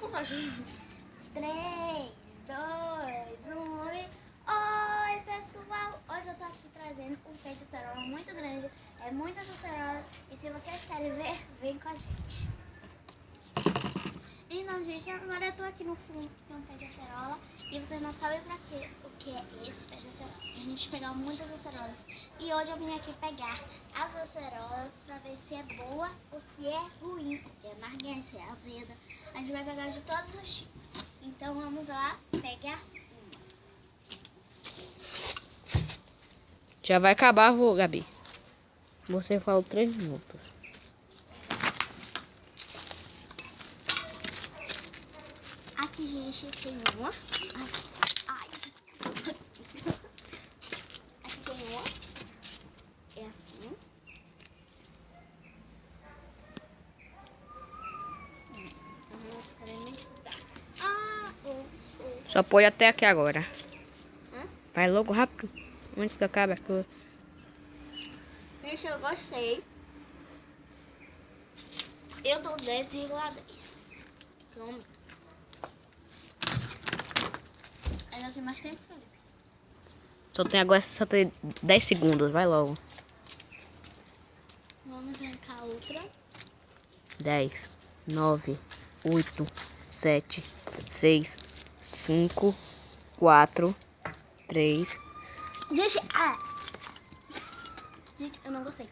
Desculpa, gente. 3, 2, 1 e... Oi, pessoal! Hoje eu tô aqui trazendo um pé de acerola muito grande. É muitas acerolas. E se vocês querem ver, vem com a gente. Então, gente, agora eu tô aqui no fundo, tem um pé de acerola. E vocês não sabem pra quê, o que é esse pé de acerola. A gente pegou muitas acerolas. E hoje eu vim aqui pegar as acerolas pra ver se é boa ou se é ruim. Se é amarguenta, se é azeda. A gente vai pegar de todos os tipos. Então vamos lá pegar uma. Já vai acabar, Gabi. Você falou 3 minutos. Aqui, gente, tem uma. Ai. Aqui tem uma. É assim. Vamos experimentar. Só põe até aqui agora. Hã? Vai logo, rápido. Antes que acabe a cor. Gente, eu gostei. Eu dou 10,10. Toma. Ainda tem mais tempo, Felipe. Só tem 10 segundos. Vai logo. Vamos arrancar outra. 10, 9, 8, 7, 6, 5, 4, 3. Gente, gente, eu não gostei.